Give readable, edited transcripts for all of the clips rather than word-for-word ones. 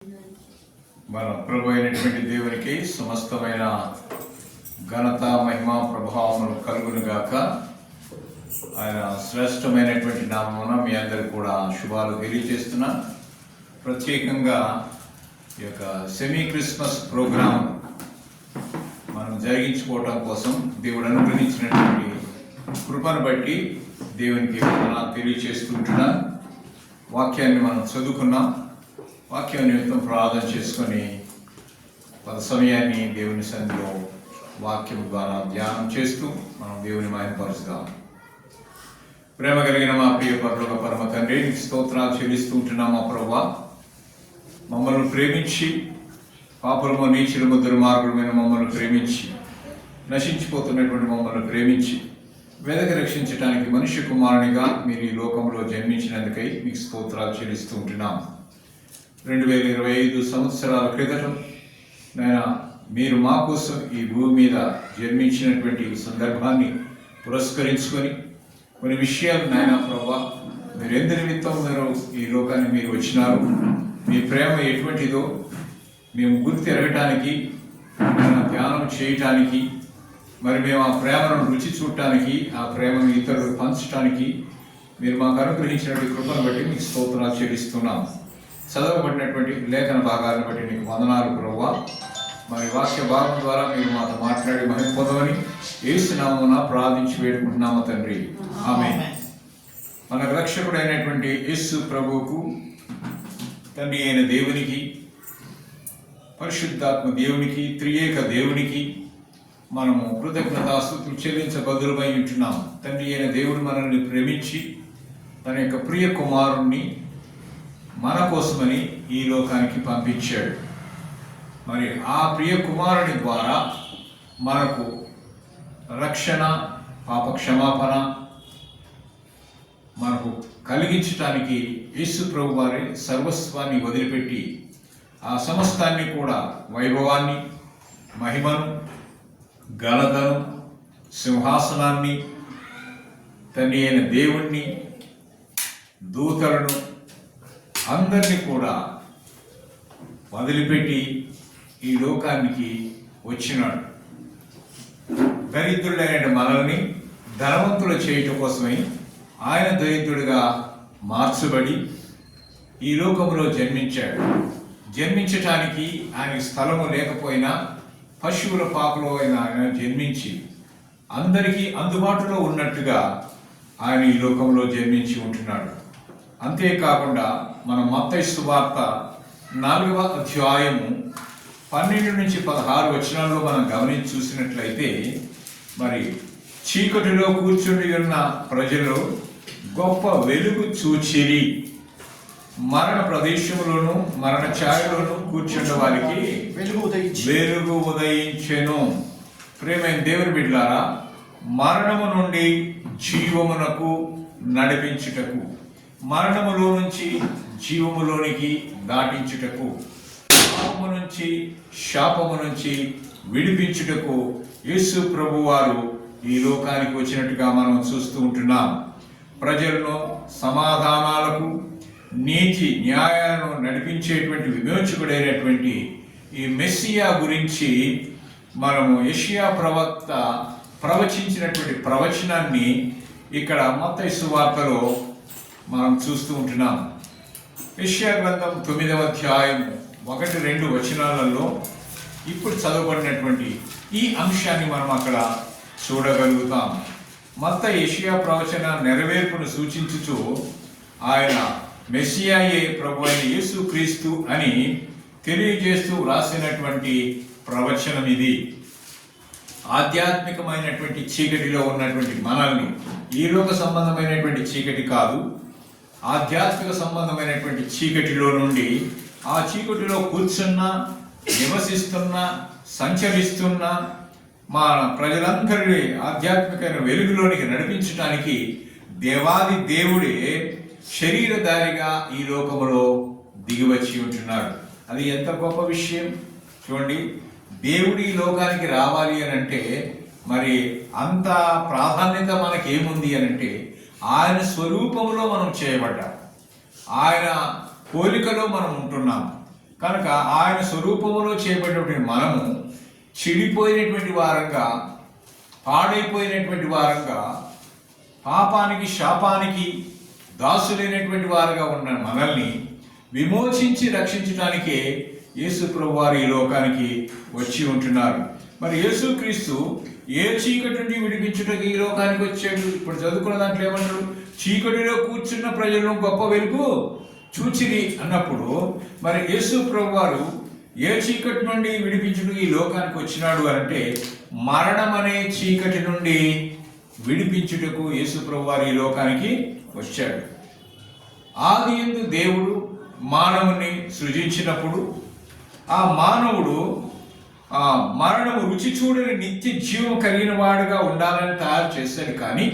మన ప్రభు అయినటువంటి దేవునికి సమస్తమైన ఘనత మహిమ ప్రభావములు కలుగును గాక. ఆయన శ్రేష్టమైనటువంటి నామమున మీ అందరికి కూడా శుభాలు తెలియజేస్తున్నా. ప్రత్యేకంగా ఈ యొక్క సెమీ క్రిస్మస్ ప్రోగ్రాం మనం జరిగించుకోవటం కోసం దేవుడు అనుగ్రహించినటువంటి కృపను బట్టి దేవునికి తెలియజేస్తుంటున్నా. వాక్యాన్ని మనం చదువుకున్నాం. వాక్యం నిమిత్తం ప్రార్థన చేసుకొని కొంత సమయాన్ని దేవుని సన్నిధిలో వాక్యం ద్వారా ధ్యానం చేస్తూ మనం దేవుని మహిమపరుస్తాం. ప్రేమ కలిగిన మా ప్రియ పరలోక పరమ తండ్రి, నీకు స్తోత్రాలు చెల్లిస్తూ ఉంటున్నాం. మా ప్రభువా, మమ్మల్ని ప్రేమించి పాపులము నీచులము దుర్మార్గులమైన మమ్మల్ని ప్రేమించి నశించిపోతున్నటువంటి మమ్మల్ని ప్రేమించి వెదకి రక్షించడానికి మనుష్య కుమారునిగా మీరు ఈ లోకంలో జన్మించినందుకై మీకు స్తోత్రాలు చెల్లిస్తూ ఉంటున్నాం. 2025 సంవత్సరాల క్రితం నాయన మీరు మా కోసం ఈ భూమి మీద జన్మించినటువంటి సందర్భాన్ని పురస్కరించుకొని కొన్ని విషయాలు నాయన ప్రభా, మీరు ఎందు నిమిత్తం మీరు ఈ లోకాన్ని మీరు వచ్చినారు, మీ ప్రేమ ఎటువంటిదో మేము గుర్తెరగటానికి, ధ్యానం చేయటానికి, మరి మేము ఆ ప్రేమను రుచి చూడటానికి, ఆ ప్రేమను ఇతరులకు పంచడానికి మీరు మాకు అనుగ్రహించినటువంటి కృపను బట్టి మీకు స్తోత్రాలు చెల్లిస్తున్నాం. చదవబడినటువంటి లేఖన భాగాలను బట్టి నీకు వందనాలు ప్రభువా. మరి వాక్య భాగం ద్వారా మీరు మాతో మాట్లాడి మహిమ పొందమని యేసు నామమున ప్రార్థించి వేడుకుంటున్నాము తండ్రి, ఆమేన్. మన రక్షకుడైనటువంటి యేసు ప్రభువుకు, తండ్రి అయిన దేవునికి, పరిశుద్ధాత్మ దేవునికి, త్రియేక దేవునికి మనము కృతజ్ఞతాస్తుతులు చెల్లించబద్దులమై ఉంటున్నాం. తండ్రి అయిన దేవుడు మనల్ని ప్రేమించి తన యొక్క ప్రియ కుమారుణ్ణి మన కోసమని ఈ లోకానికి పంపించాడు. మరి ఆ ప్రియ కుమారుని ద్వారా మనకు రక్షణ, పాప క్షమాపణ మనకు కలిగించటానికి యేసు ప్రభు వారి సర్వస్వాన్ని వదిలిపెట్టి ఆ సమస్తాన్ని కూడా, వైభవాన్ని, మహిమను, ఘనతను, సింహాసనాన్ని, తండ్రి అయిన దేవుణ్ణి, దూతలను అందరినీ కూడా వదిలిపెట్టి ఈ లోకానికి వచ్చినాడు. దరిద్రుడైన మనల్ని ధనవంతులు చేయటం కోసమై ఆయన దరిద్రుడిగా మార్చబడి ఈ లోకంలో జన్మించాడు. జన్మించటానికి ఆయన స్థలము లేకపోయినా పశువుల పాకలో ఆయన జన్మించి అందరికీ అందుబాటులో ఉన్నట్టుగా ఆయన ఈ లోకంలో జన్మించి ఉంటున్నాడు. అంతేకాకుండా మనం మత్తయి సువార్త 4వ అధ్యాయము 12 నుంచి 16 వచనాల్లో మనం గమనించి చూసినట్లయితే, మరి చీకటిలో కూర్చుని ఉన్న ప్రజలు గొప్ప వెలుగు చూచిరి, మరణ ప్రదేశంలోను మరణ ఛాయలోను కూర్చున్న వారికి వెలుగు ఉదయించెను. ప్రేమైన దేవుని బిడ్డలారా, మరణము నుండి జీవమునకు నడిపించుటకు, మరణములో నుంచి జీవములోనికి దాటించుటకు, పాపము నుంచి శాపము నుంచి విడిపించుటకు యేసు ప్రభువారు ఈ లోకానికి వచ్చినట్టుగా మనం చూస్తూ ఉంటున్నాం. ప్రజలను సమాధానాలకు, నీతి న్యాయాలను నడిపించేటువంటి విమోచకుడైనటువంటి ఈ మెస్సియా గురించి మనము యెషయా ప్రవక్త ప్రవచించినటువంటి ప్రవచనాన్ని ఇక్కడ మత్తయి సువార్తలో మనం చూస్తూ ఉంటున్నాం. యెషయా గ్రంథం 9వ అధ్యాయం 1-2 వచనాలలో ఇప్పుడు చదవబడినటువంటి ఈ అంశాన్ని మనం అక్కడ చూడగలుగుతాం. మత్తయి యెషయా ప్రవచన నెరవేర్పును సూచించుచు ఆయన మెస్సియాయే ప్రభు అయిన యేసు క్రీస్తు అని తెలియజేస్తూ రాసినటువంటి ప్రవచనం ఇది. ఆధ్యాత్మికమైనటువంటి చీకటిలో ఉన్నటువంటి మనల్ని, ఈ లోక సంబంధమైనటువంటి చీకటి కాదు, ఆధ్యాత్మిక సంబంధమైనటువంటి చీకటిలో నుండి, ఆ చీకటిలో కూర్చున్న, నివసిస్తున్న, సంచరిస్తున్న మా ప్రజలందరినీ ఆధ్యాత్మికమైన వెలుగులోనికి నడిపించడానికి దేవాది దేవుడే శరీరధారిగా ఈ లోకములో దిగివచ్చి ఉంటున్నాడు. అది ఎంత గొప్ప విషయం చూడండి. దేవుడి ఈ లోకానికి రావాలి అని అంటే మరి అంత ప్రాధాన్యత మనకేముంది అని అంటే, ఆయన స్వరూపంలో మనం చేయబడ్డాం, ఆయన పోలికలో మనం ఉంటున్నాం. కనుక ఆయన స్వరూపములో చేయబడినటువంటి మనము చెడిపోయినటువంటి వారంగా, పాడైపోయినటువంటి వారంగా, పాపానికి శాపానికి దాసులైనటువంటి వారుగా ఉన్న మనల్ని విమోచించి రక్షించడానికే యేసు ప్రభువారు ఈ లోకానికి వచ్చి ఉంటున్నారు. మరి యేసుక్రీస్తు ఏ చీకటి నుండి విడిపించుటకు ఈ లోకానికి వచ్చాడు? ఇప్పుడు చదువుకున్న దాంట్లో ఏమంటారు? చీకటిలో కూర్చున్న ప్రజలను గొప్ప వెలుగు చూచిరి అన్నప్పుడు, మరి యేసు ప్రభువారు ఏ చీకటి నుండి విడిపించుటకు ఈ లోకానికి వచ్చినాడు అంటే మరణం అనే చీకటి నుండి విడిపించుటకు యేసు ప్రభువారు ఈ లోకానికి వచ్చాడు. ఆదియందు దేవుడు మానవుని సృజించినప్పుడు ఆ మానవుడు మరణము రుచి చూడని నిత్య జీవం కలిగిన వాడుగా ఉండాలని తయారు చేశాడు. కానీ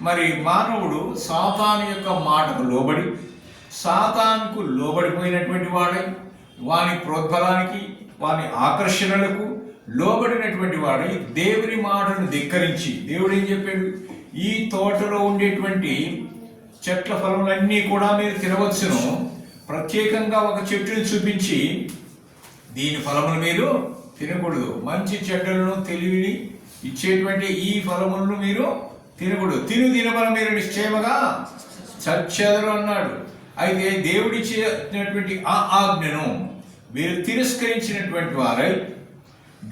మరి మానవుడు సాతాను యొక్క మాటకు లోబడి, సాతానుకు లోబడిపోయినటువంటి వాడై, వాని ప్రోద్బలానికి, వాని ఆకర్షణలకు లోబడినటువంటి వాడై దేవుని మాటను ధిక్కరించి, దేవుడు ఏం చెప్పాడు? ఈ తోటలో ఉండేటువంటి చెట్ల ఫలములన్నీ కూడా మీరు తినవచ్చును, ప్రత్యేకంగా ఒక చెట్టుని చూపించి దీని ఫలములు మీరు తినకూడదు, మంచి చెడ్డలను తెలివిని ఇచ్చేటువంటి ఈ ఫలములను మీరు తినకూడదు, తినబల మీరు నిశ్చయముగా చచ్చెదరు అన్నాడు. అయితే దేవుడిచ్చినటువంటి ఆ ఆజ్ఞను మీరు తిరస్కరించినటువంటి వారై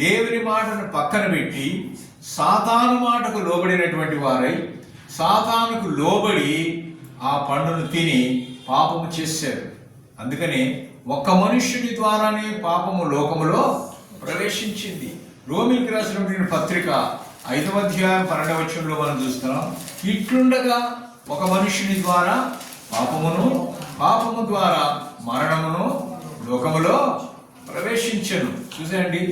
దేవుని మాటను పక్కన పెట్టి సాతాను మాటకు లోబడినటువంటి వారై సాతానుకు లోబడి ఆ పండును తిని పాపము చేశారు. అందుకని ఒక్క మనుష్యుని ద్వారానే పాపము లోకములో ప్రవేశించింది. రోమిలికి రాసినటువంటి పత్రిక 5వ అధ్యాయం 12వ వచనంలో మనం చూస్తున్నాం, ఇట్లుండగా ఒక మనుష్యుని ద్వారా పాపము ద్వారా మరణమును లోకములో ప్రవేశించను. చూసేయండి,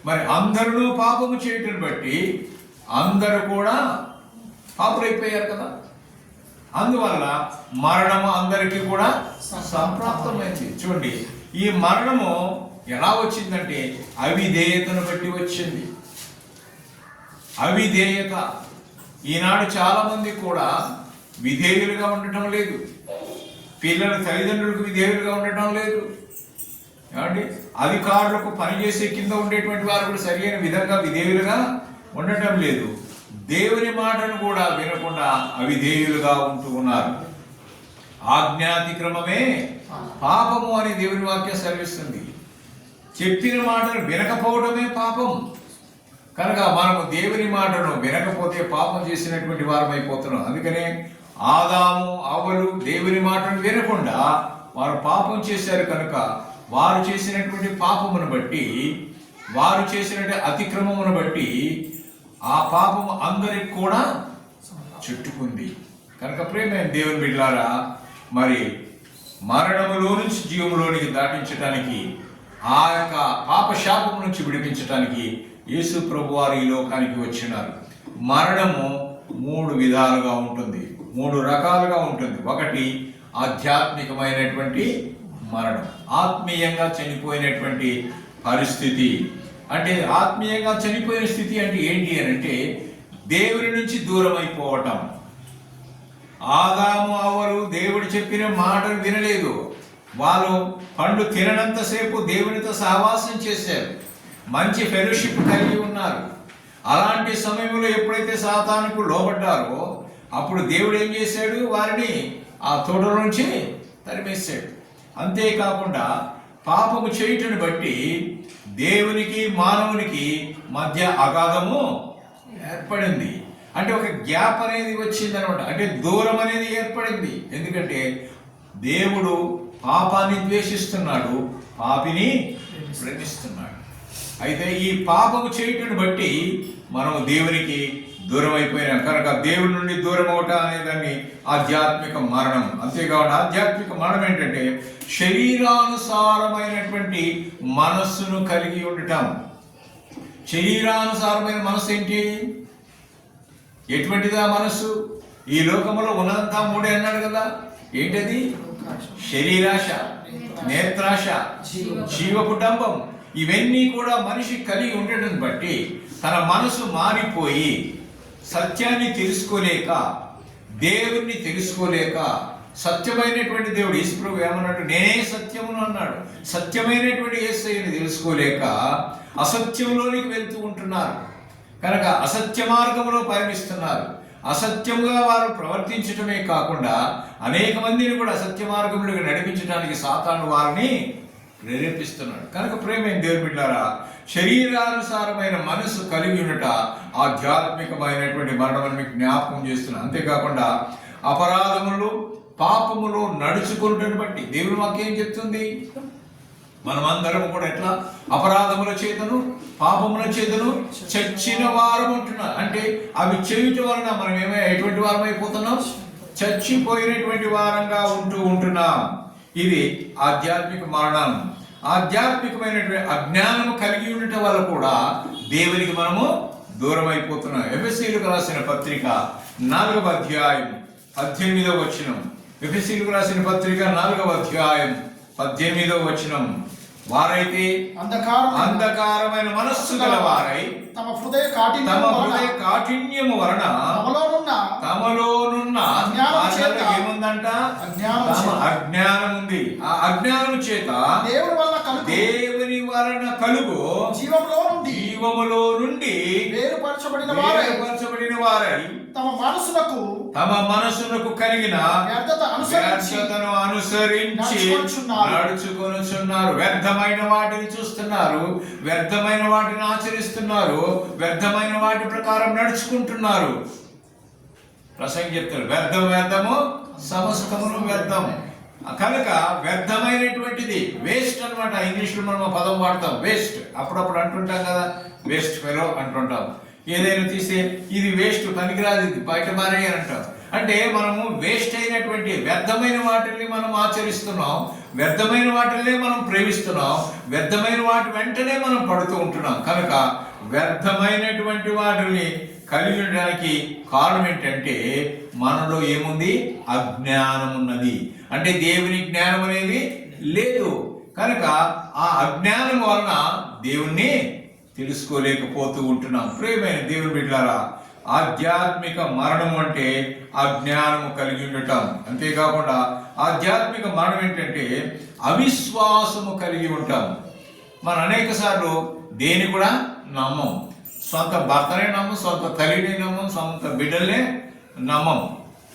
మరి అందరూ పాపము చేయటం బట్టి అందరూ కూడా పాపులైపోయారు కదా. అందువల్ల మరణము అందరికీ కూడా సంప్రాప్తమైంది. చూడండి, ఈ మరణము ఎలా వచ్చిందంటే అవిధేయతను బట్టి వచ్చింది. అవిధేయత. ఈనాడు చాలా మంది కూడా విధేయులుగా ఉండటం లేదు, పిల్లల తల్లిదండ్రులకు విధేయులుగా ఉండటం లేదు. ఏమండి, అధికారులకు పనిచేసే కింద ఉండేటువంటి వారు కూడా సరైన విధంగా విధేయులుగా ఉండటం లేదు. దేవుని మాటను కూడా వినకుండా అవిధేయులుగా ఉంటూ ఉన్నారు. ఆజ్ఞాతిక్రమమే పాపము అని దేవుని వాక్యం సెలవిస్తుంది. చెప్పిన మాటను వినకపోవడమే పాపం. కనుక మనము దేవుని మాటను వినకపోతే పాపం చేసినటువంటి వారం అయిపోతున్నాం. అందుకనే ఆదాము అవ్వలు దేవుని మాటను వినకుండా వారు పాపం చేశారు. కనుక వారు చేసినటువంటి పాపమును బట్టి, వారు చేసినటువంటి అతిక్రమమును బట్టి ఆ పాపము అందరికి కూడా చుట్టుకుంది. కనుక ప్రియమైన దేవుని బిడ్డలారా, మరి మరణములో నుంచి జీవములోనికి దాటించడానికి, ఆ యొక్క పాప శాపం నుంచి విడిపించడానికి యేసు ప్రభువారు ఈ లోకానికి వచ్చినారు. మరణము 3 విధాలుగా ఉంటుంది, 3 రకాలుగా ఉంటుంది. ఒకటి ఆధ్యాత్మికమైనటువంటి మరణం, ఆత్మీయంగా చనిపోయినటువంటి పరిస్థితి. అంటే ఆత్మీయంగా చనిపోయిన స్థితి అంటే ఏంటి అని అంటే దేవుని నుంచి దూరం అయిపోవటం. ఆదాము అవ్వలు దేవుడు చెప్పిన మాటలు వినలేదు. వాళ్ళు పండు తిననంతసేపు దేవునితో సహవాసం చేశారు, మంచి ఫెలోషిప్ కలిగి ఉన్నారు. అలాంటి సమయంలో ఎప్పుడైతే సాతానుకు లోబడ్డారో అప్పుడు దేవుడు ఏం చేశాడు? వారిని ఆ తోట నుంచి తరిమేశాడు. అంతేకాకుండా పాపము చేయుటను బట్టి దేవునికి మానవునికి మధ్య అగాధము ఏర్పడింది. అంటే ఒక గ్యాప్ అనేది వచ్చింది అనమాట. అంటే దూరం అనేది ఏర్పడింది. ఎందుకంటే దేవుడు పాపాన్ని ద్వేషిస్తున్నాడు, పాపిని ప్రేమిస్తున్నాడు. అయితే ఈ పాపము చేయుటను బట్టి మనం దేవునికి దూరం అయిపోయినాం. కనుక దేవుడి నుండి దూరం అవటం అనేదాన్ని ఆధ్యాత్మిక మరణం. అంతేకాకుండా ఆధ్యాత్మిక మరణం ఏంటంటే శరీరానుసారమైనటువంటి మనస్సును కలిగి ఉండటం. శరీరానుసారమైన మనస్సు ఏంటి? ఎటువంటిదా మనస్సు? ఈ లోకంలో ఉన్నదంతా 3 అన్నాడు కదా. ఏంటది? శరీరాశ, నేత్రాశ, జీవ కుటుంబం. ఇవన్నీ కూడా మనిషి కలిగి ఉండటం బట్టి తన మనసు మారిపోయి సత్యాన్ని తెలుసుకోలేక, దేవుణ్ణి తెలుసుకోలేక, సత్యమైనటువంటి దేవుడు యేసుప్రభు ఏమన్నాడు? నేనే సత్యమును అన్నాడు. సత్యమైనటువంటి యేసయ్యని తెలుసుకోలేక అసత్యంలోనికి వెళ్తూ ఉంటున్నారు. కనుక అసత్య మార్గంలో పయనిస్తున్నారు. అసత్యముగా వారు ప్రవర్తించటమే కాకుండా అనేక మందిని కూడా అసత్య మార్గంలోకి నడిపించడానికి సాతాను వారిని ప్రేరేపిస్తున్నాడు. కనుక ప్రేమైన దేవుని బిడ్డలారా, శరీరానుసారమైన మనసు కలిగి ఉండట ఆధ్యాత్మికమైనటువంటి మరణం మీకు జ్ఞాపకం చేస్తున్నాను. అంతేకాకుండా అపరాధములు పాపములు నడుచుకుంటున్న బట్టి దేవుడు మాకేం చెప్తుంది? మనమందరం కూడా ఎట్లా అపరాధముల చేతను పాపముల చేతను చచ్చిన వారం ఉంటున్నారు. అంటే అవి చేయటం వలన మనం ఎటువంటి వారం అయిపోతున్నాం? చచ్చిపోయినటువంటి వారంగా ఉంటున్నాం. ఇది ఆధ్యాత్మిక మరణం. ఆధ్యాత్మికమైనటువంటి అజ్ఞానము కలిగి ఉండటం వల్ల కూడా దేవునికి మనము దూరం అయిపోతున్నాం. ఎఫెసీయులకు రాసిన పత్రిక 4వ అధ్యాయం 18వ వచనం. ఎఫెసీయులకు రాసిన పత్రిక 4వ అధ్యాయం 18వ వచనం. వారైతే అంధకారమైన మనస్సు గల వారై తమ హృదయ కాఠిన్యము వలన తమలోనున్న ఏముందంట? అజ్ఞానం ఉంది. ఆ అజ్ఞానం చేత దేవుని వలన కలుగు జీవములో నుండి వేరుపరచబడిన వారై తమ మనసులకు కలిగిన వ్యర్థతను అనుసరించి నడుచుకొనుచున్నారు. వ్యర్థమైన వాటిని చూస్తున్నారు, వ్యర్థమైన వాటిని ఆచరిస్తున్నారు, వ్యర్థమైన వాటి ప్రకారం నడుచుకుంటున్నారు. ప్రసంగి చెప్తారు, వ్యర్థము సమస్తమును వ్యర్థం. కనుక వ్యర్థమైనటువంటిది వేస్ట్ అనమాట. ఇంగ్లీష్లో మనం పదం వాడతాం, వేస్ట్. అప్పుడప్పుడు అంటుంటాం కదా, వేస్ట్ ఫెలో అంటుంటాం. ఏదైనా తీస్తే ఇది వేస్ట్, పనికిరాదు, ఇది బయట మారే అంటాం. అంటే మనము వేస్ట్ అయినటువంటి వ్యర్థమైన వాటిని మనం ఆచరిస్తున్నాం, వ్యర్థమైన వాటినే మనం ప్రేమిస్తున్నాం, వ్యర్థమైన వాటి వెంటనే మనం పడుతూ ఉంటున్నాం. కనుక వ్యర్థమైనటువంటి వాటిని కలిగి ఉండడానికి కారణం ఏంటంటే మనలో ఏముంది? అజ్ఞానం ఉన్నది. అంటే దేవుని జ్ఞానం అనేది లేదు. కనుక ఆ అజ్ఞానం వలన దేవుణ్ణి తెలుసుకోలేకపోతూ ఉంటున్నాం. ప్రియమైన దేవుని బిడ్డలారా, ఆధ్యాత్మిక మరణం అంటే అజ్ఞానము కలిగి ఉండటం. అంతేకాకుండా ఆధ్యాత్మిక మరణం ఏంటంటే అవిశ్వాసము కలిగి ఉంటాం. మనం అనేక సార్లు దేని కూడా నమ్మం. సొంత భర్తనే నమ్మం, సొంత తల్లిని నమ్మం, సొంత బిడ్డలనే నమ్మం.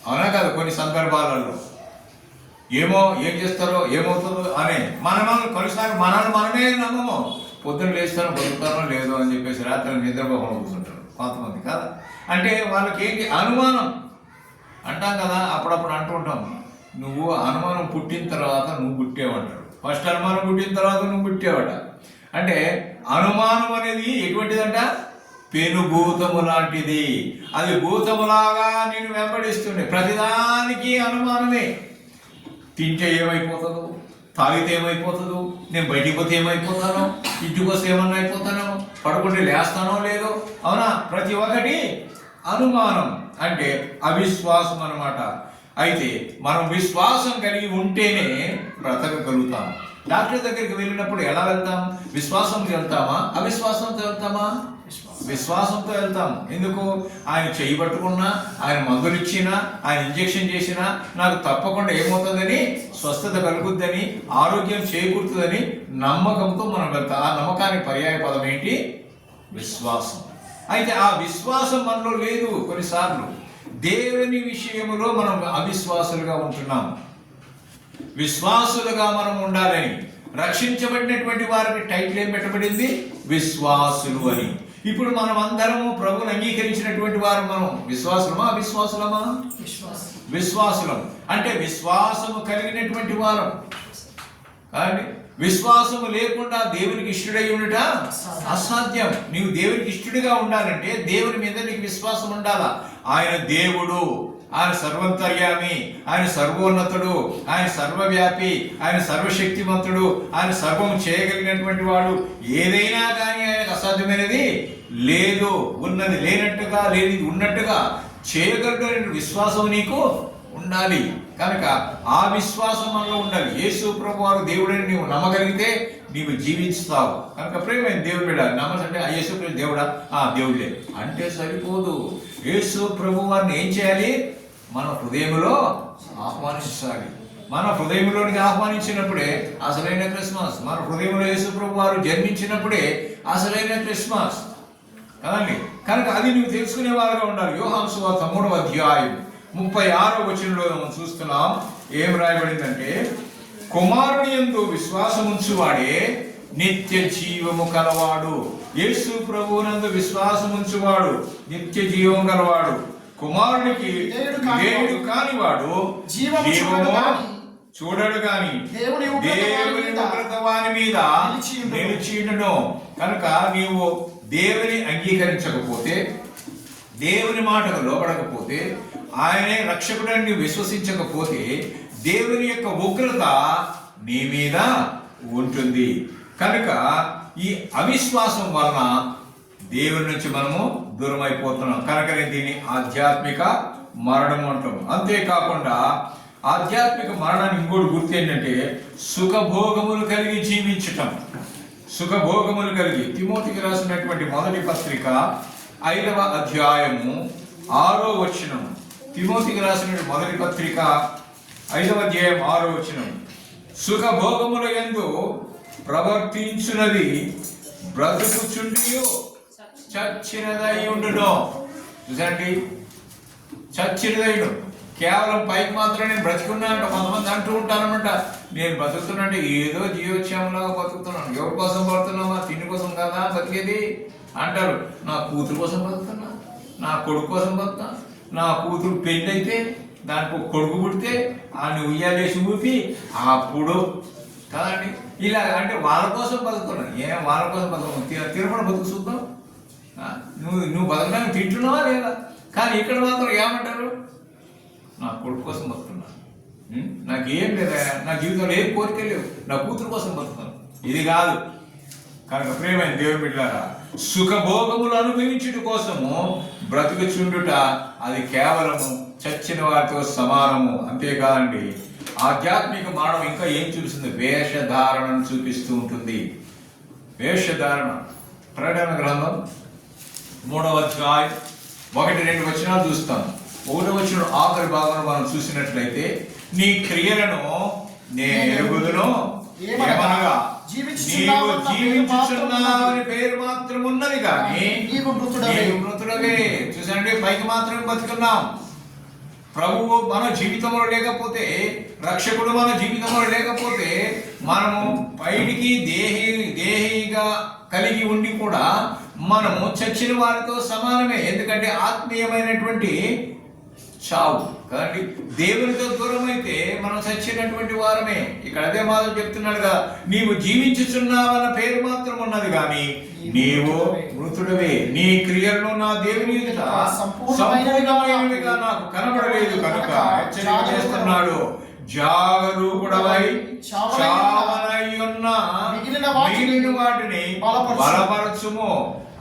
అవునా కదా? కొన్ని సందర్భాలలో ఏం చేస్తారో ఏమవుతుందో అనే కొన్నిసార్లు మనమే నమ్మము. పొద్దున్న లేస్తారో బతుకుతారో లేదో అని చెప్పేసి రాత్రి నిద్రపోకుండా కూర్చుంటారు కొంతమంది కదా. అంటే వాళ్ళకి ఏంటి? అనుమానం అంటాం కదా, అప్పుడప్పుడు అంటుంటాం, నువ్వు అనుమానం పుట్టిన తర్వాత నువ్వు పుట్టేవంటాడు. ఫస్ట్ అనుమానం పుట్టిన తర్వాత నువ్వు పుట్టేవాట. అంటే అనుమానం అనేది ఎటువంటిదంట? పెనుభూతము లాంటిది. అది భూతములాగా నేను వెంబడిస్తుండే. ప్రతిదానికి అనుమానమే. తింటే ఏమైపోతుందో, తాగితే ఏమైపోతుందో, నేను బయటికి పోతే ఏమైపోతానో, ఇంటికి వస్తే ఏమన్నా అయిపోతానో, పడుకుంటే లేస్తానో లేదో. అవునా? ప్రతి ఒక్కటి అనుమానం. అంటే అవిశ్వాసం అన్నమాట. అయితే మనం విశ్వాసం కలిగి ఉంటేనే బ్రతకగలుగుతాం. డాక్టర్ దగ్గరికి వెళ్ళినప్పుడు ఎలా వెళ్తాం? విశ్వాసంతో వెళ్తామా, అవిశ్వాసంతో వెళ్తామా? విశ్వాసంతో వెళ్తాం. ఎందుకు? ఆయన చేయి పట్టుకున్నా, ఆయన మందులు ఇచ్చినా, ఆయన ఇంజెక్షన్ చేసినా నాకు తప్పకుండా ఏమవుతుందని, స్వస్థత కలుగుద్దని, ఆరోగ్యం చేకూరుతుందని నమ్మకంతో మనం వెళ్తాం. ఆ నమ్మకానికి పర్యాయ పదం ఏంటి? విశ్వాసం. అయితే ఆ విశ్వాసం మనలో లేదు. కొన్నిసార్లు దేవుని విషయంలో మనం అవిశ్వాసులుగా ఉంటున్నాం. విశ్వాసులుగా మనం ఉండాలని రక్షించబడినటువంటి వారికి టైటిల్ ఏం పెట్టబడింది? విశ్వాసులు అని. ఇప్పుడు మనం అందరము ప్రభువుని అంగీకరించినటువంటి వారు మనం విశ్వాసులమా, అవిశ్వాసులమా? విశ్వాసులం. అంటే విశ్వాసము కలిగినటువంటి వారు. కానీ విశ్వాసము లేకుండా దేవునికి ఇష్టడై ఉండట అసాధ్యం. నీవు దేవునికి ఇష్టడిగా ఉండాలంటే దేవుని మీద నీకు విశ్వాసం ఉండాలా. ఆయన దేవుడు, ఆయన సర్వంతర్యామి, ఆయన సర్వోన్నతుడు, ఆయన సర్వవ్యాపి, ఆయన సర్వశక్తిమంతుడు, ఆయన సర్వం చేయగలిగినటువంటి వాడు. ఏదైనా కానీ ఆయనకు అసాధ్యమైనది లేదు. ఉన్నది లేనట్టుగా, లేనిది ఉన్నట్టుగా చేయగలిగిన విశ్వాసం నీకు ఉండాలి. కనుక ఆ విశ్వాసం మనలో ఉండాలి. యేసు ప్రభు వారు దేవుడని నీవు నమ్మగలిగితే నీవు జీవిస్తావు. కనుక ప్రేమైన దేవుడు బిడ్డ నమ్మకంటే యేసు ప్రభు దేవుడా? దేవుడే అంటే సరిపోదు. యేసు ప్రభు వారిని ఏం చేయాలి? మన హృదయంలో ఆహ్వానించాలి. మన హృదయంలోనికి ఆహ్వానించినప్పుడే అసలైన క్రిస్మస్. మన హృదయంలో యేసు ప్రభు వారు జన్మించినప్పుడే అసలైన క్రిస్మస్ కదండి. కనుక అది నువ్వు తెలుసుకునే వారుగా ఉండాలి. యోహాను సువార్త 3వ అధ్యాయం 36వ వచనంలో మనం చూస్తున్నాం. ఏం రాయబడిందంటే, కుమారుని యందు విశ్వాసముంచువాడే నిత్య జీవము కలవాడు. యేసు ప్రభువునందు విశ్వాసముంచువాడు నిత్య జీవం గలవాడు. కుమారునికి దేవుడు కానివాడు జీవము చూడడు గాని దేవుని ఉగ్రత వాని మీద నిలిచియుండును. కనుక నీవు దేవుని అంగీకరించకపోతే, దేవుని మాటకు లోబడకపోతే, ఆయనే రక్షకుడని విశ్వసించకపోతే దేవుని యొక్క ఉగ్రత నీ మీద ఉంటుంది. కనుక ఈ అవిశ్వాసం వలన దేవుని నుంచి మనము దూరం అయిపోతున్నాం. కనుకనే దీన్ని ఆధ్యాత్మిక మరణం అంటాం. అంతేకాకుండా ఆధ్యాత్మిక మరణానికి ఇంకోటి గుర్తు ఏంటంటే, సుఖభోగములు కలిగి జీవించటం. సుఖభోగములు కలిగి. తిమోతికి రాసినటువంటి మొదటి పత్రిక 5వ అధ్యాయము 6వ వచనం. తిమోతికి రాసిన మొదటి పత్రిక 5వ అధ్యాయం 6వ వచనం. సుఖభోగముల యందు ప్రవర్తించున్నది బ్రతుకుచుండియో చచ్చినదై ఉండును. చూసండి, చచ్చినదైడు. కేవలం పైకి మాత్రం నేను బ్రతుకున్నా అంట కొంతమంది అంటూ ఉంటారనమాట. నేను బతుకుతున్నా ఏదో జీవోత్సవంలాగా బతుకుతున్నాను. ఎవరి కోసం బతుకుతున్నామా? తిండి కోసం కదా బతికేది అంటారు. నా కూతురు కోసం బతుకుతున్నా, నా కొడుకు కోసం బతుకుతా. నా కూతురు పెళ్ళి అయితే దానికి ఒక కొడుకు పుడితే ఆయన ఉయ్యాలేసి ఊపి అప్పుడు కదండి ఇలా అంటే వాళ్ళ కోసం బతుకుతున్నాను. వాళ్ళ కోసం బతుకున్నాను. తిరుమల బతుకు చూద్దాం. నువ్వు బతకడానికి తింటున్నావా లేదా? కానీ ఇక్కడ మాత్రం ఏమంటారు? నా కొడుకు కోసం బతుకున్నా, నాకేం లేదా, నా జీవితంలో ఏం కోరిక లేవు, నా కూతురు కోసం బతుకున్నాను. ఇది కాదు. కనుక ప్రియమైన దేవుని బిడ్డలారా, సుఖభోగములు అనుభవించుట కోసము బ్రతుకుచుండుట అది కేవలము చచ్చిన వారితో సమానము. అంతేకాదండి, ఆధ్యాత్మిక మరణం ఇంకా ఏం చూపిస్తుంది? వేషధారణను చూపిస్తూ ఉంటుంది. వేషధారణ. ప్రకటన గ్రంథం 3వ అధ్యాయం 1-2 వచనాలు చూస్తాం. 1వ వచనం ఆఖరి భాగంలో మనం చూసినట్లయితే, నీ క్రియలను నేను ఎరుగుదును, ఏమనగా నీవు జీవించుచున్నావని పేరు మాత్రం ఉన్నది కానీ నీవు మృతుడవే. చూసండి, పైకి మాత్రమే బతుకున్నాం. ప్రభువు మన జీవితంలో లేకపోతే, రక్షకుడు మన జీవితంలో లేకపోతే, మనము బయటికి దేహిగా కలిగి ఉండి కూడా మనము చచ్చిన వారితో సమానమే. ఎందుకంటే ఆత్మీయమైనటువంటి చావు కదండి. దేవునితో దూరం అయితే మనం చచ్చినటువంటి వారమే. ఇక్కడ అదే మాత్రం చెప్తున్నాడు కదా, నీవు జీవించుచున్నావన్న పేరు మాత్రం ఉన్నది కానీ నీవు మృతుడవే. నీ క్రియలను నా దేవుని ఎదుట సంపూర్ణమైనవిగా నాకు కనబడలేదు కనుక హెచ్చరిక చేస్తున్నాడు. జాగరూకుడవై చావనై ఉన్న మిగిలిన వాటిని బలపరచుము.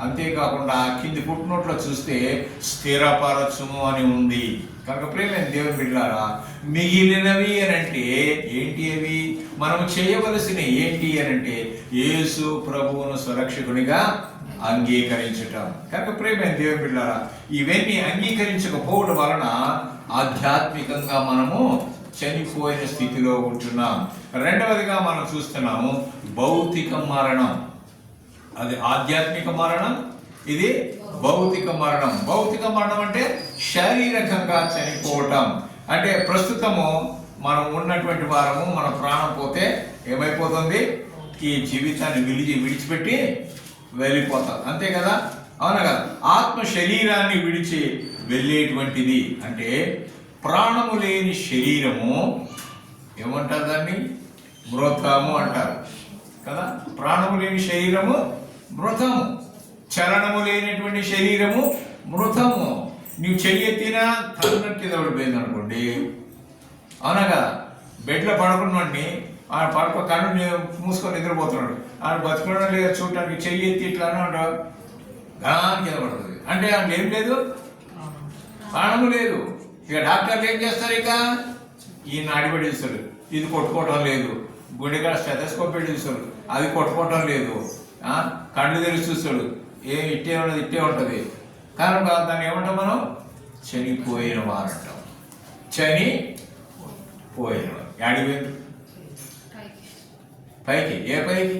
అంతేకాకుండా కింది పుట్టినోట్లో చూస్తే స్థిరపరచుము అని ఉంది. కనుక ప్రియమైన దేవుని బిడ్డలారా, మిగిలినవి అనంటే ఏంటి? అవి మనం చేయవలసినవి ఏంటి అనంటే యేసు ప్రభువును సురక్షకునిగా అంగీకరించటం. కనుక ప్రియమైన దేవుని బిడ్డలారా, ఇవన్నీ అంగీకరించకపోవడం వలన ఆధ్యాత్మికంగా మనము చనిపోయిన స్థితిలో ఉంటున్నాం. రెండవదిగా మనం చూస్తున్నాము భౌతిక మరణం. అది ఆధ్యాత్మిక మరణం, ఇది భౌతిక మరణం. భౌతిక మరణం అంటే శారీరకంగా చనిపోవటం. అంటే ప్రస్తుతము మనం ఉన్నటువంటి వారము మన ప్రాణం పోతే ఏమైపోతుంది? ఈ జీవితాన్ని విడిచిపెట్టి వెళ్ళిపోతాం. అంతే కదా, అవునా కదా? ఆత్మ శరీరాన్ని విడిచి వెళ్ళేటువంటిది. అంటే ప్రాణము లేని శరీరము ఏమంటారు? దాన్ని మృతము అంటారు కదా. ప్రాణము లేని శరీరము మృతము, చలనము లేనటువంటి శరీరము మృతము. నువ్వు చెయ్యెత్తినా తన్నట్టు దౌడిపోయింది అనుకోండి, అవునా కదా? బెడ్లో పడుకున్నాండి, ఆయన కన్ను మూసుకొని నిద్రపోతున్నాడు, ఆయన బతుకోవడం లేదా చూడటానికి చెయ్యెత్తి ఇట్లా అంటాడు, గాని కింద పడుతుంది. అంటే ఆయన ఏం లేదు, ప్రాణము లేదు. ఇక డాక్టర్లు ఏం చేస్తారు? ఇక ఈయన అడిపడిస్తారు, ఇది కొట్టుకోవటం లేదు. గుండెకాడ స్టెథోస్కోప్ పెట్టి చూస్తాడు, అది కొట్టుకోవటం లేదు. కళ్ళు తెరిచి చూస్తాడు, ఇట్టే ఉంటుంది. కనుక దాన్ని ఏమంటాం మనం? చనిపోయిన వారంటాం. చనిపోయాను. యాడిపోయారు? పైకి. ఏ పైకి?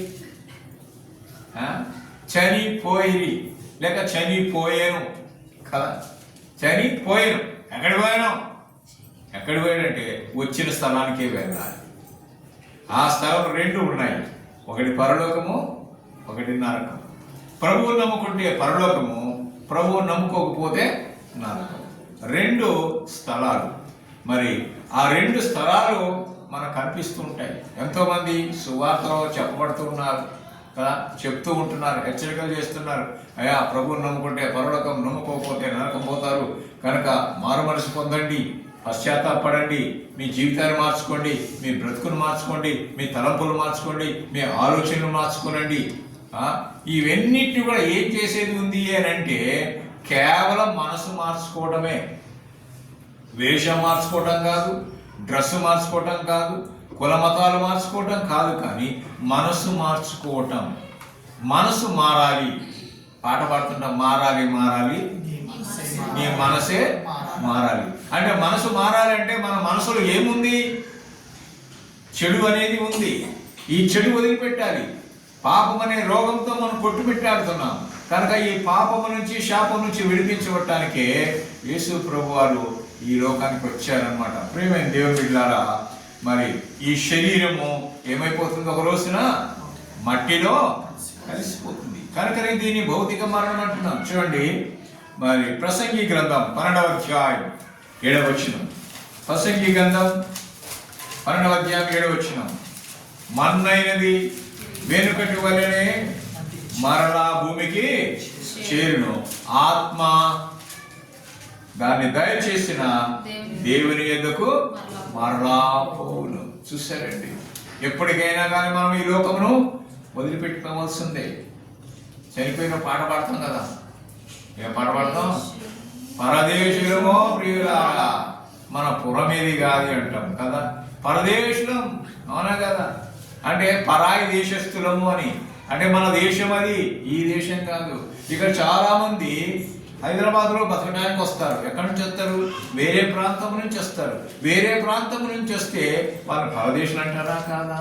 చనిపోయి లేక చనిపోయాను కదా. చనిపోయాను. ఎక్కడికి పోయాను? ఎక్కడికి పోయాడంటే వచ్చిన స్థలానికే వెళ్ళాలి. ఆ స్థలం 2 ఉన్నాయి. ఒకటి పరలోకము, ఒకటి నరకం. ప్రభువు నమ్ముకుంటే పరలోకము, ప్రభువు నమ్ముకోకపోతే నరకం. 2 స్థలాలు. మరి ఆ 2 స్థలాలు మనకు కనిపిస్తూ ఉంటాయి. ఎంతోమంది సువార్తలో చెప్పబడుతున్నారు కదా, చెప్తూ ఉంటున్నారు, హెచ్చరికలు చేస్తున్నారు. అయ్యా, ప్రభువుని నమ్ముకుంటే పరలోకం, నమ్ముకోకపోతే నరకం పోతారు కనుక మారు మనసు పొందండి, పశ్చాత్తాపడండి, మీ జీవితాన్ని మార్చుకోండి, మీ బ్రతుకును మార్చుకోండి, మీ తలంపులు మార్చుకోండి, మీ ఆలోచనలు మార్చుకోనండి. ఇవన్నిటిని కూడా ఏం చేసేది ఉంది అని అంటే కేవలం మనసు మార్చుకోవడమే. వేషం మార్చుకోవటం కాదు, డ్రెస్సు మార్చుకోవటం కాదు, కుల మతాలు మార్చుకోవటం కాదు, కానీ మనసు మార్చుకోవటం. మనసు మారాలి. పాట పాడుతుంటాం, మారాలి మారాలి నీ మనసే మారాలి. అంటే మనసు మారాలి అంటే మన మనసులో ఏముంది? చెడు అనేది ఉంది. ఈ చెడు వదిలిపెట్టాలి. పాపం అనే రోగంతో మనం కొట్టుమిట్టాడుతున్నాం కనుక ఈ పాపము నుంచి, శాపం నుంచి విడిపించబడటానికే యేసు ప్రభువారు ఈ లోకానికి వచ్చారనమాట. ప్రియమైన దేవుని బిడ్డలారా, మరి ఈ శరీరము ఏమైపోతుంది? ఒక రోజున మట్టిలో కలిసిపోతుంది. కనుకనే దీన్ని భౌతిక మరణం అంటున్నాం. చూడండి, మరి ప్రసంగి గ్రంథం 12వ అధ్యాయం 7వ వచనం. ప్రసంగి గ్రంథం 12వ అధ్యాయం 7వ వచనం. మన్నైనది వెనుకటి వలనే మరలా భూమికి చేరును, ఆత్మ దాన్ని దయచేసిన దేవుని యొద్దకు మరలా పోవును. చూసారండి, ఎప్పటికైనా కానీ మనం ఈ లోకమును వదిలిపెట్టుకోవాల్సిందే. చనిపోయిన పాట పాడతాం కదా. ఏం పాట పాడతాం? పరదేశులమో ప్రియులారా, మన పురమేది కాదు అంటాం కదా. పరదేశులం, అవునా కదా. అంటే పరాయి దేశస్థులము అని. అంటే మన దేశం అది, ఈ దేశం కాదు. ఇక్కడ చాలా మంది హైదరాబాద్లో బతకడానికి వస్తారు. ఎక్కడి నుంచి వస్తారు? వేరే ప్రాంతం నుంచి వస్తారు. వేరే ప్రాంతం నుంచి వస్తే వాళ్ళు పరదేశులు అంటారా కాదా?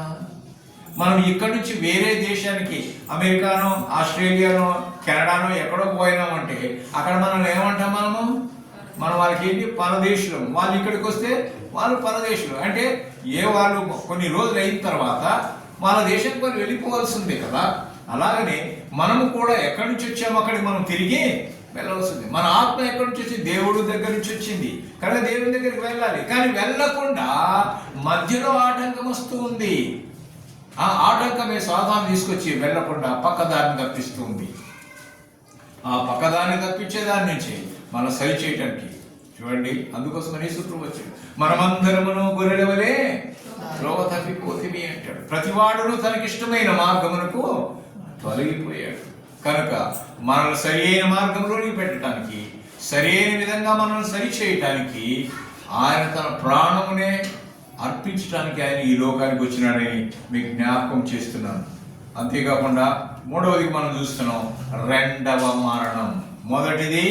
మనం ఇక్కడ నుంచి వేరే దేశానికి, అమెరికానో, ఆస్ట్రేలియానో, కెనడానో ఎక్కడో పోయినామంటే అక్కడ మనం ఏమంటాం? మనం వాళ్ళకి ఏంటి? పరదేశులు. వాళ్ళు ఇక్కడికి వస్తే వాళ్ళు పరదేశులు. అంటే వాళ్ళు కొన్ని రోజులు అయిన తర్వాత వాళ్ళ దేశం కొన్ని వెళ్ళిపోవాల్సిందే కదా. అలాగనే మనము కూడా ఎక్కడి నుంచి వచ్చామో అక్కడికి మనం తిరిగి వెళ్ళవలసింది. మన ఆత్మ ఎక్కడి నుంచి వచ్చింది? దేవుడు దగ్గర నుంచి వచ్చింది కనుక దేవుడి దగ్గరికి వెళ్ళాలి. కానీ వెళ్ళకుండా మధ్యలో ఆటంకం వస్తూ ఉంది. ఆ ఆటంకమే సాధారణ తీసుకొచ్చి వెళ్ళకుండా పక్కదారిని తప్పిస్తూ ఉంది. ఆ పక్కదారిని తప్పించే దాని నుంచి మనం సరి చేయటానికి చూడండి, అందుకోసం యేసుప్రభు వచ్చాడు. మనమందరమును గొర్రెల వలె త్రోవ తప్పిపోతిమి అంటాడు. ప్రతివాడును తనకిష్టమైన మార్గమునకు తొలగిపోయాడు. కనుక మనల్ని సరైన మార్గంలోకి పెట్టడానికి, సరైన విధంగా మనల్ని సరి చేయటానికి ఆయన తన ప్రాణమునే అర్పించడానికి ఆయన ఈ లోకానికి వచ్చినాడని మీకు జ్ఞాపకం చేస్తున్నాను. అంతేకాకుండా మూడవది మనం చూస్తున్నాం, రెండవ మరణం. మొదటిది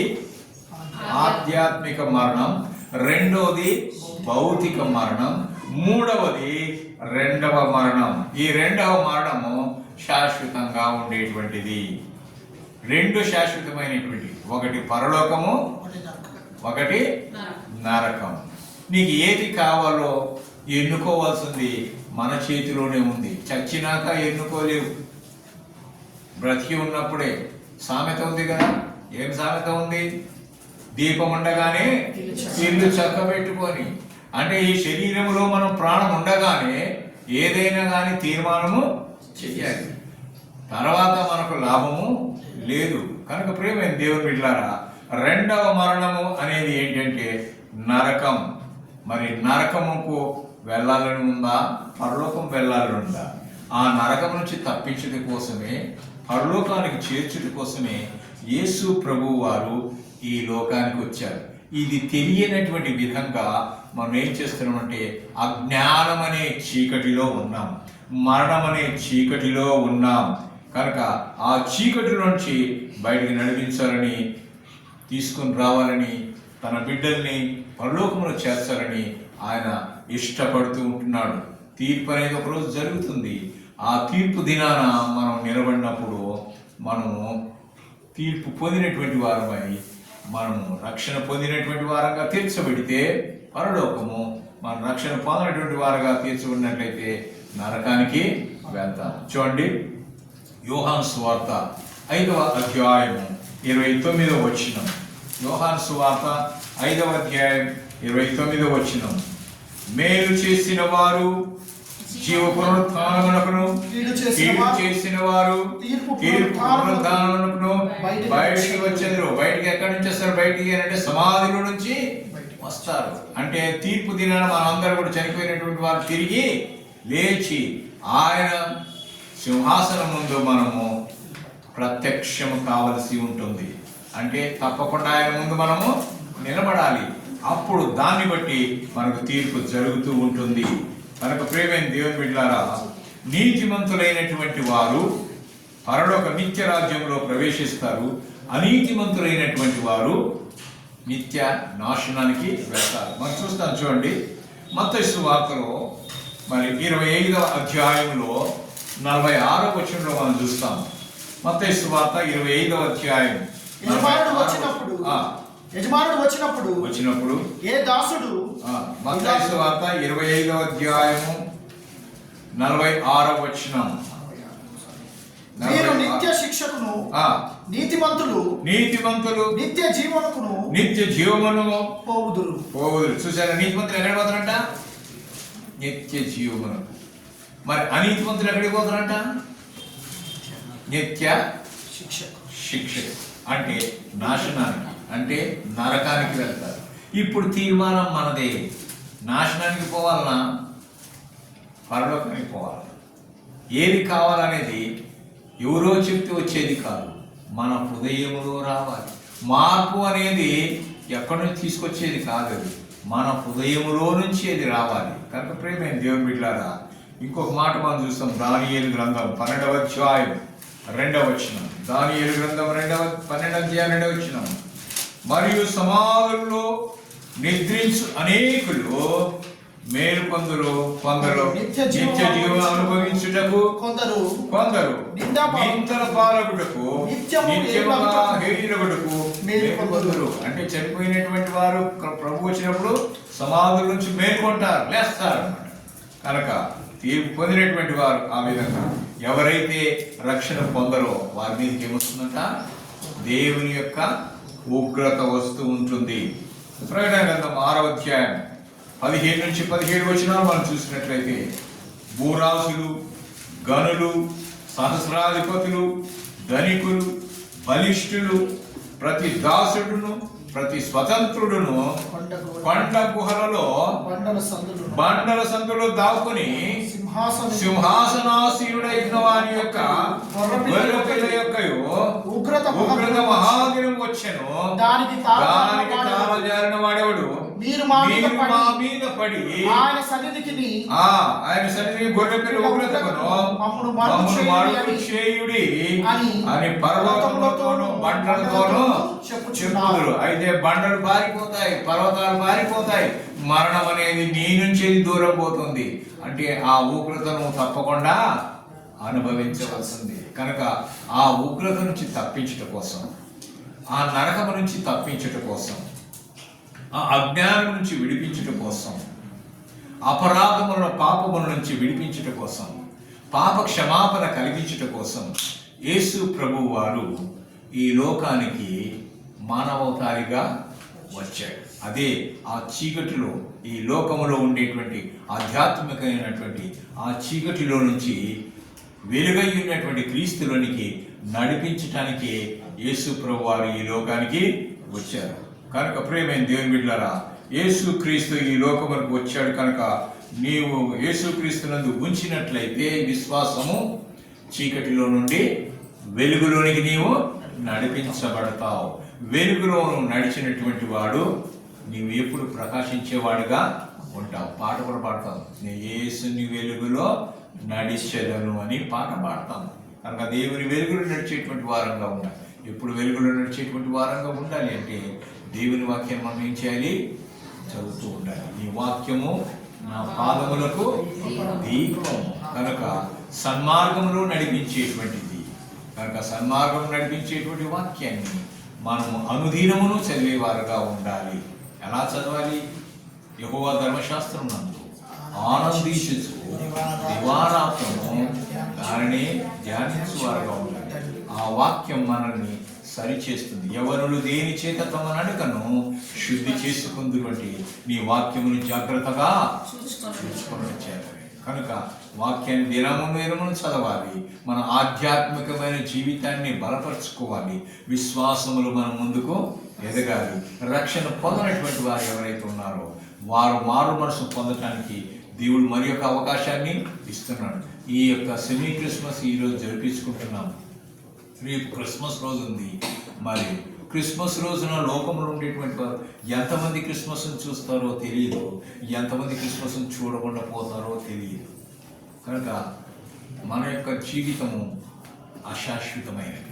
ఆధ్యాత్మిక మరణం, రెండవది భౌతిక మరణం, మూడవది రెండవ మరణం. ఈ రెండవ మరణము శాశ్వతంగా ఉండేటువంటిది. 2 శాశ్వతమైనటువంటి, ఒకటి పరలోకము, ఒకటి నరకం. నీకు ఏది కావాలో ఎన్నుకోవాల్సింది మన చేతిలోనే ఉంది. చచ్చినాక ఎన్నుకోలేవు, బ్రతికి ఉన్నప్పుడే. సామెత ఉంది కదా. ఏం సామెత ఉంది? దీపం ఉండగానే ఇల్లు చక్కబెట్టుకొని. అంటే ఈ శరీరంలో మనం ప్రాణం ఉండగానే ఏదైనా కానీ తీర్మానము చెయ్యాలి, తర్వాత మనకు లాభము లేదు. కనుక ప్రియమైన దేవుని బిడ్డలారా, రెండవ మరణము అనేది ఏంటంటే నరకం. మరి నరకముకు వెళ్ళాలని ఉందా? పరలోకం వెళ్ళాలని ఉందా? ఆ నరకం నుంచి తప్పించడం కోసమే, పరలోకానికి చేర్చుట కోసమే యేసు ప్రభువు వారు ఈ లోకానికి వచ్చారు. ఇది తెలియనటువంటి విధంగా మనం ఏం చేస్తున్నామంటే అజ్ఞానం అనే చీకటిలో ఉన్నాం, మరణం అనే చీకటిలో ఉన్నాం. కనుక ఆ చీకటిలోంచి బయటికి నడిపించాలని, తీసుకొని రావాలని తన బిడ్డల్ని పరలోకములో చేర్చాలని ఆయన ఇష్టపడుతూ ఉంటున్నాడు. తీర్పు అనేది ఒకరోజు జరుగుతుంది. ఆ తీర్పు దినాన మనం నిలబడినప్పుడు మనము తీర్పు పొందినటువంటి వారమై మనము రక్షణ పొందినటువంటి వారంగా తీర్చబడితే పరలోకము, మన రక్షణ పొందినటువంటి వారుగా తీర్చబడినట్లయితే నరకానికి వెళ్తాం. చూడండి, యోహాను సువార్త 5వ అధ్యాయము 29వ వచనం. యోహాను సువార్త 5వ అధ్యాయం 29వ వచనం. మేలు చేసిన వారు జీవ పునరుత్థానమునకును, కీడు చేసిన వారు తీర్పు పునరుత్థానమునకును బయటికి వచ్చేందురు. బయటికి ఎక్కడి నుంచి వస్తారు? బయటికి అంటే సమాధిలో నుంచి వస్తారు. అంటే తీర్పు దినాన మనందరూ కూడా చనిపోయినటువంటి వారు తిరిగి లేచి ఆయన సింహాసనం ముందు మనము ప్రత్యక్షము కావలసి ఉంటుంది. అంటే తప్పకుండా ఆయన ముందు మనము నిలబడాలి. అప్పుడు దాన్ని బట్టి మనకు తీర్పు జరుగుతూ ఉంటుంది. కనుక ప్రియమైన దేవుని బిడ్డలారా, నీతిమంతులైనటువంటి వారు పరలోక నిత్య రాజ్యంలో ప్రవేశిస్తారు. అనీతిమంతులైనటువంటి వారు నిత్య నాశనానికి వెళ్తారు. మనం చూస్తాం, చూడండి, మత్తయి సువార్తలో మరి 25వ అధ్యాయంలో 46వ వచనంలో మనం చూస్తాం. మత్తయి సువార్త 25వ అధ్యాయం. యజమానుడు వచ్చినప్పుడు ఏ దాసుడు, మత్తయి సువార్త 25వ అధ్యాయము 46వ వచనం. మీరు నిత్య శిక్షకును, నీతిమంతులు నిత్య జీవమును పోవుదురు. చూసారా, నీతిమంతులు ఎక్కడికి పోతారంట? నిత్య జీవమును. మరి అనీతిమంతులు ఎక్కడికి పోతారంట? నిత్య శిక్ష అంటే నాశనానికి, అంటే నరకానికి వెళ్తారు. ఇప్పుడు తీర్మానం మనదే. నాశనానికి పోవాలన్నా పరలోకానికి పోవాలన్నా ఏది కావాలనేది ఎవరో చెప్తే వచ్చేది కాదు, మన హృదయంలో రావాలి. మార్పు అనేది ఎక్కడి నుంచి తీసుకొచ్చేది కాదు, అది మన హృదయంలో నుంచి అది రావాలి. కనుక ప్రియమైన దేవుని బిడ్డలారా, ఇంకొక మాట మనం చూస్తాం. దానియేలు గ్రంథం 12వ అధ్యాయం 2వ వచనం. దానియేలు గ్రంథం 12వ అధ్యాయం 2వ వచనం. మరియు సమాధుల్లో నిద్రించు అనేకులు మేలు కొందరు నిత్య జీవం అనుభవించుటకు, కొందరు నిందల పాలకుటకు, నిత్యముగా హేయులగుటకు మేలుకొందురు. అంటే చనిపోయినటువంటి వారు ప్రభు వచ్చినప్పుడు సమాధుల నుంచి మేల్కొంటారు, లేస్తారు అన్నమాట. కనుక తీర్పు పొందినటువంటి వారు ఆ విధంగా ఎవరైతే రక్షణ పొందరో వారి మీదకి ఏమొస్తుందంట? దేవుని యొక్క ఉగ్రత వస్తూ ఉంటుంది. ప్రకటన గ్రంథం 6వ అధ్యాయం 15 నుంచి 17 వచనాలు మనం చూసినట్లయితే, భూరాజులు, గనులు, సహస్రాధిపతులు, ధనికులు, బలిష్ఠులు, ప్రతి దాసుడును, ప్రతి స్వతంత్రుడును కొండ గుహలలో బండల సందులో దాక్కుని సింహాసనాసీనుడైన వాని యొక్క ఉగ్రత మహాదినం వచ్చెను. దానికి తాళజారిన వాడెవడు? మీరు మా మీద పడి ఆయన సన్నిధికి గొర్రెపిల్ల ఉగ్రతను మమ్మును చేయుడి అని పర్వతములతోనూ బండలతోనూ చెప్పుదురు. అయితే బండలు పారిపోతాయి, పర్వతాలు పారిపోతాయి, మరణం అనేది నీ నుంచి దూరం పోతుంది. అంటే ఆ ఉగ్రతను తప్పకుండా అనుభవించవలసింది. కనుక ఆ ఉగ్రత నుంచి తప్పించటం కోసం, ఆ నరకము నుంచి తప్పించటం కోసం, ఆ అజ్ఞానం నుంచి విడిపించటం కోసం, అపరాధముల పాపముల నుంచి విడిపించటం కోసం, పాప క్షమాపణ కలిగించటం కోసం యేసు ప్రభువు వారు ఈ లోకానికి మానవతారిగా వచ్చాడు. అదే ఆ చీకటిలో, ఈ లోకములో ఉండేటువంటి ఆధ్యాత్మికమైనటువంటి ఆ చీకటిలో నుంచి వెలుగై ఉన్నటువంటి క్రీస్తులోనికి నడిపించటానికి యేసు ప్రభు వారు ఈ లోకానికి వచ్చారు. కనుక ప్రియమైన దేవుని బిడ్డలారా, యేసు క్రీస్తు ఈ లోకములకు వచ్చాడు. కనుక నీవు యేసు క్రీస్తునందు ఉంచినట్లయితే విశ్వాసము, చీకటిలో నుండి వెలుగులోనికి నీవు నడిపించబడతావు. వెలుగులో నడిచినటువంటి వాడు నీవు ఎప్పుడు ప్రకాశించేవాడుగా ఉంటావు. పాట కూడా పాడతావు, నేను యేసుని వెలుగులో నడిచెదను అని పాట పాడతాము. కనుక దేవుని వెలుగులో నడిచేటువంటి వారంగా ఉండాలి. ఎప్పుడు వెలుగులో నడిచేటువంటి వారంగా ఉండాలి అంటే దేవుని వాక్యం మనం ఏం చేయాలి? చదువుతూ ఉండాలి. నీ వాక్యము నా పాదములకు దీపము కనుక సన్మార్గంలో నడిపించేటువంటిది. కనుక సన్మార్గం నడిపించేటువంటి వాక్యాన్ని మనము అనుదినమును చదివేవారుగా ఉండాలి. ఎలా చదవాలి? యెహోవా ధర్మశాస్త్రం నందు ఆనందించుచు దివారాత్రము దానిని ధ్యానించువారుగా ఉండాలి. ఆ వాక్యం మనల్ని సరిచేస్తుంది. యవనులు దేని చేత తమ నడకను శుద్ధి చేసుకుందుకంటే నీ వాక్యమును జాగ్రత్తగా చూసుకున్నట్టు చేయాలి. కనుక వాక్యాన్ని దినమును చదవాలి. మన ఆధ్యాత్మికమైన జీవితాన్ని బలపరుచుకోవాలి. విశ్వాసములు మన ముందుకు ఎదగాలి. రక్షణ పొందనటువంటి వారు ఎవరైతే ఉన్నారో వారు మారు మనసు పొందటానికి దేవుడు మరి యొక్క అవకాశాన్ని ఇస్తున్నాడు. ఈ యొక్క సెమీ క్రిస్మస్ ఈరోజు జరిపించుకుంటున్నాం. రేపు క్రిస్మస్ రోజు ఉంది. మరి క్రిస్మస్ రోజున లోకంలో ఉండేటువంటి వారు ఎంతమంది క్రిస్మస్ను చూస్తారో తెలియదు, ఎంతమంది క్రిస్మస్ను చూడకుండా పోతారో తెలియదు. కనుక మన యొక్క జీవితము అశాశ్వతమైనది.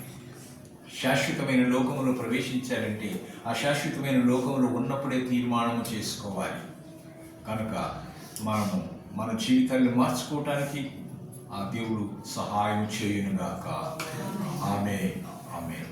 శాశ్వతమైన లోకంలో ప్రవేశించాలంటే అశాశ్వతమైన లోకంలో ఉన్నప్పుడే తీర్మానం చేసుకోవాలి. కనుక మనము మన జీవితాన్ని మార్చుకోవటానికి ఆ దేవుడు సహాయం చేయునుగాక. ఆమేన్. ఆమేన్.